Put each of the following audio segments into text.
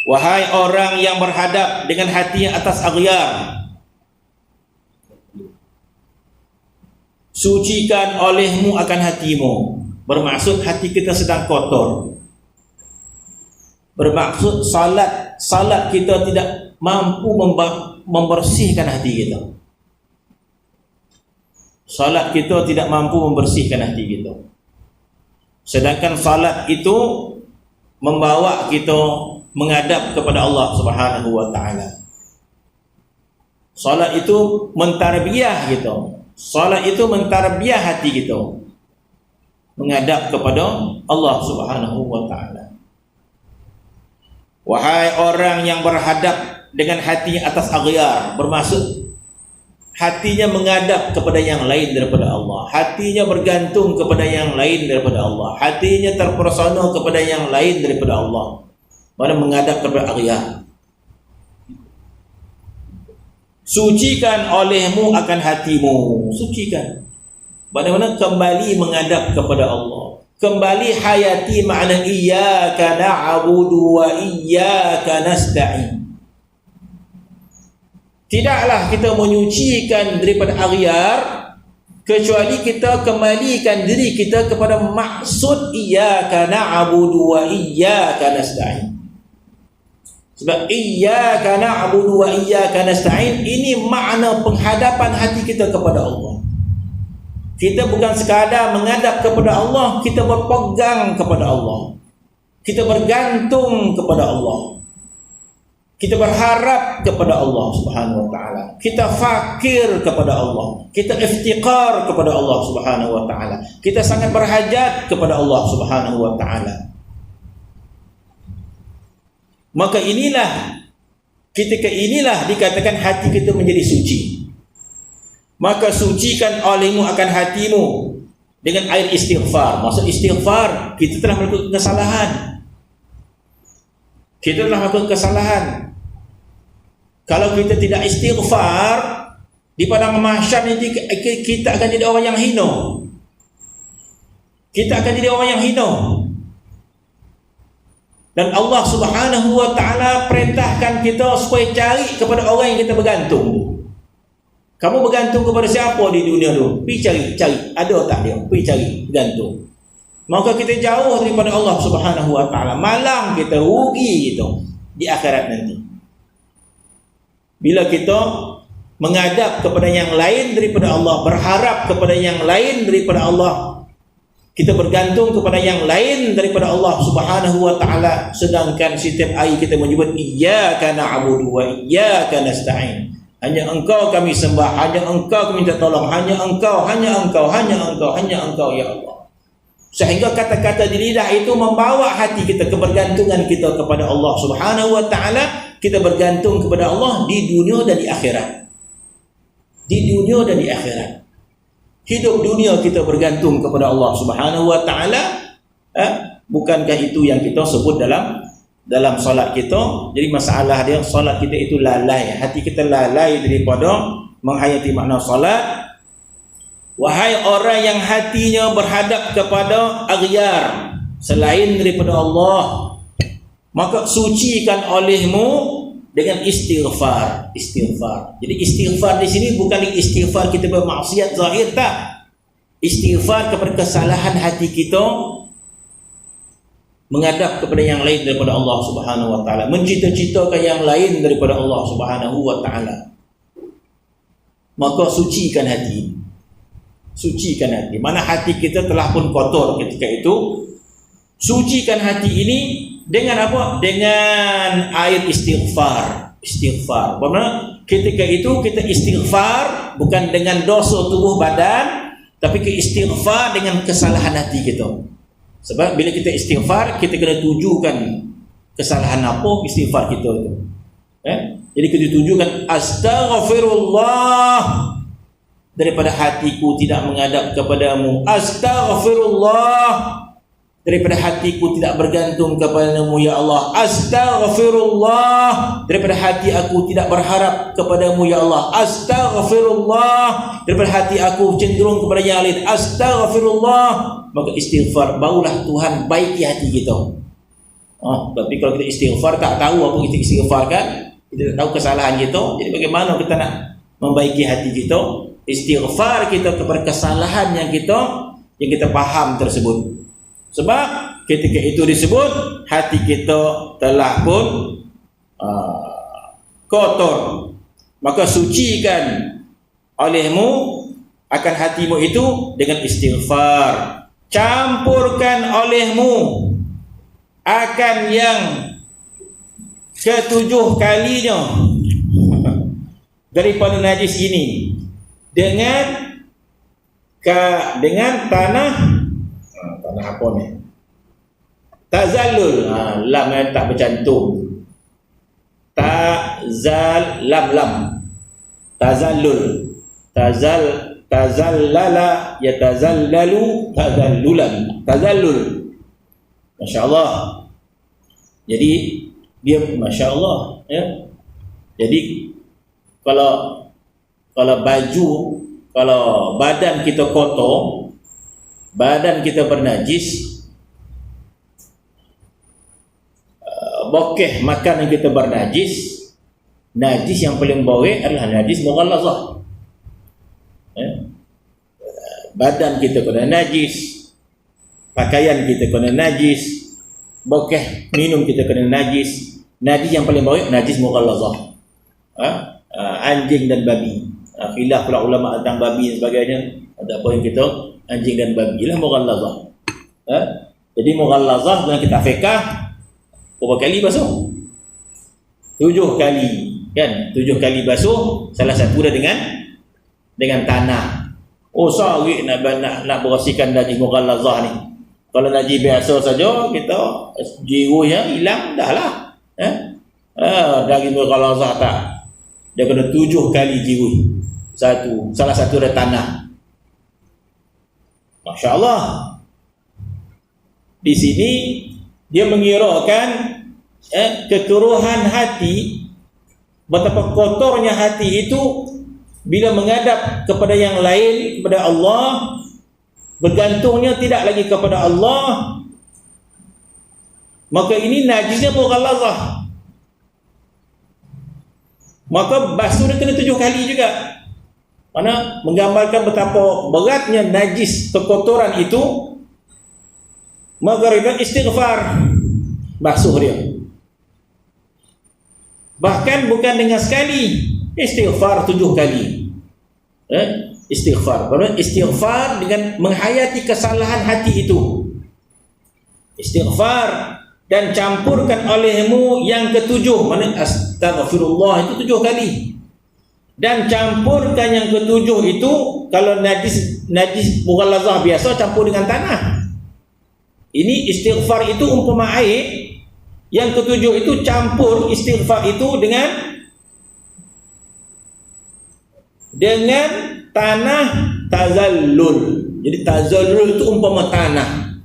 Wahai orang yang berhadap dengan hati yang atas aghyar, sucikan olehmu akan hatimu. Bermaksud hati kita sedang kotor. Bermaksud salat kita tidak mampu membersihkan hati kita. Salat kita tidak mampu membersihkan hati kita. Sedangkan salat itu membawa kita menghadap kepada Allah Subhanahu wa taala. Salat itu mentarbiyah kita. Salat itu mentarbiyah hati kita menghadap kepada Allah Subhanahu wa taala. Wahai orang yang berhadap dengan hati atas aghyar, bermaksud hatinya menghadap kepada yang lain daripada Allah, hatinya bergantung kepada yang lain daripada Allah, hatinya terpersona kepada yang lain daripada Allah. Mana menghadap kepada aghyar. Sucikan olehmu akan hatimu. Sucikan. Bagaimana kembali menghadap kepada Allah. Kembali hayati makna iyyaka na'budu wa iyyaka nasta'in. Tidaklah kita menyucikan daripada aghyar kecuali kita kembalikan diri kita kepada maksud iyyaka na'budu wa iyyaka nasta'in. Sebab iyyaka na'budu wa iyyaka nasta'in ini makna penghadapan hati kita kepada Allah. Kita bukan sekadar menghadap kepada Allah, kita berpegang kepada Allah. Kita bergantung kepada Allah. Kita berharap kepada Allah Subhanahu wa taala. Kita fakir kepada Allah. Kita iftiqar kepada Allah Subhanahu wa taala. Kita sangat berhajat kepada Allah Subhanahu wa taala. Maka ketika inilah dikatakan hati kita menjadi suci. Maka sucikan olehmu akan hatimu dengan air istighfar. Maksud istighfar, kita telah melakukan kesalahan. Kita telah melakukan kesalahan. Kalau kita tidak istighfar, di padang mahsyar nanti kita akan jadi orang yang hina. Kita akan jadi orang yang hina. Dan Allah Subhanahu wa taala perintahkan kita supaya cari kepada orang yang kita bergantung. Kamu bergantung kepada siapa di dunia tu? Pergi cari. Ada tak dia? Pergi cari, bergantung. Maka kita jauh daripada Allah Subhanahu wa taala. Malang kita, rugi kita di akhirat nanti. Bila kita menghadap kepada yang lain daripada Allah, berharap kepada yang lain daripada Allah, kita bergantung kepada yang lain daripada Allah Subhanahu wa taala, sedangkan setiap ayat kita menyebut iyyaka na'budu wa iyyaka nasta'in. Hanya engkau kami sembah, hanya engkau kami minta tolong, hanya engkau ya Allah. Sehingga kata-kata di lidah itu membawa hati kita, kebergantungan kita kepada Allah Subhanahu wa taala. Kita bergantung kepada Allah di dunia dan di akhirat. Di dunia dan di akhirat. Hidup dunia kita bergantung kepada Allah Subhanahu wa taala. Bukankah itu yang kita sebut dalam solat kita? Jadi masalah dia, solat kita itu lalai, hati kita lalai daripada menghayati makna solat. Wahai orang yang hatinya berhadap kepada aghyar selain daripada Allah, maka sucikan olehmu dengan istighfar. Jadi istighfar di sini bukan istighfar kita bermaksiat zahir, tak. Istighfar kepada kesalahan hati kita menghadap kepada yang lain daripada Allah Subhanahu wa taala, mencita-citakan yang lain daripada Allah Subhanahu wa taala. Maka sucikan hati. Mana hati kita telah pun kotor ketika itu. Sucikan hati ini dengan apa? Dengan air istighfar. Bermakna ketika itu kita istighfar bukan dengan dosa tubuh badan, tapi ke istighfar dengan kesalahan hati kita. Sebab bila kita istighfar, kita kena tujukan kesalahan apa istighfar kita itu. Jadi kita tujukan astaghfirullah, daripada hatiku tidak menghadap kepadamu. Astaghfirullah, daripada hatiku tidak bergantung kepadamu ya Allah. Astaghfirullah, daripada hati aku tidak berharap kepadamu ya Allah. Astaghfirullah, daripada hati aku cenderung kepada yang lain. Astaghfirullah. Maka istighfar, barulah Tuhan baiki hati kita. Tapi kalau kita istighfar tak tahu apa kita istighfar kan, kita tak tahu kesalahan kita, jadi bagaimana kita nak membaiki hati kita? Istighfar kita kepada kesalahan yang kita faham tersebut. Sebab ketika itu disebut hati kita telah pun kotor, maka sucikan olehmu akan hatimu itu dengan istighfar. Campurkan olehmu akan yang ketujuh kalinya daripada najis ini dengan tanah apa ni? Tazallul. Lam yang tak bercantum. Lam. Tazallul. Tazallala yatazallalu tazallulan. Tazallul. Masya-Allah. Jadi dia masya-Allah ya. Jadi kalau baju, kalau badan kita kotor, badan kita bernajis, bokeh makanan kita bernajis, najis yang paling bau adalah najis mughallazah. Badan kita kena najis, pakaian kita kena najis, bokeh minum kita kena najis. Najis yang paling bau najis mughallazah. Anjing dan babi. Khilaf pula ulama tentang babi dan sebagainya. Ada apa yang kita anjing dan babi lah mughallazah. Jadi mughallazah dalam kitab fiqh berapa kali basuh? 7 kali kan? 7 kali basuh, salah satu dah dengan tanah. Sari nak bersihkan najis mughallazah ni. Kalau najis biasa saja kita jiru yang hilang dah lah. Dari mughallazah tak. Dia kena 7 kali jiru. Salah satu dah tanah. Masya-Allah. Di sini dia mengirakan kekeruhan hati, betapa kotornya hati itu bila menghadap kepada yang lain, kepada Allah, bergantungnya tidak lagi kepada Allah, maka ini najisnya mughallazah. Maka basuh dia kena 7 kali juga. Mana menggambarkan betapa beratnya najis kekotoran itu. Maka kita istighfar, basuh dia. Bahkan bukan dengan sekali, istighfar 7 kali. Istighfar. Istighfar dengan menghayati kesalahan hati itu. Istighfar dan campurkan olehmu yang ketujuh. Mana astaghfirullah itu 7 kali. Dan campurkan yang ketujuh itu, kalau najis mughallazah biasa campur dengan tanah. Ini istighfar itu umpama air. Yang ketujuh itu campur istighfar itu dengan tanah tazallul. Jadi tazallul itu umpama tanah.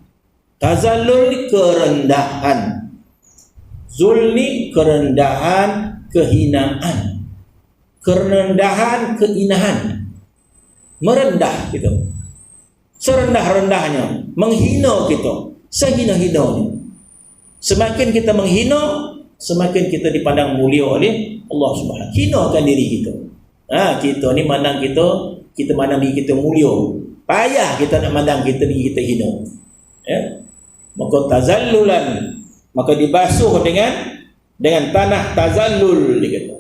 Tazallul ni kerendahan. Zul ni kerendahan, kehinaan. Kerendahan, keinahan. Merendah gitu. Serendah-rendahnya, menghina kita, sehina-hinanya. Semakin kita menghina, semakin kita dipandang mulia oleh Allah Subhanahu. Hinakan diri kita. Kita ni mandang kita mandang diri kita mulia. Payah kita nak mandang diri kita hina. Maka tazallulan, maka dibasuh dengan tanah tazallul dia kata.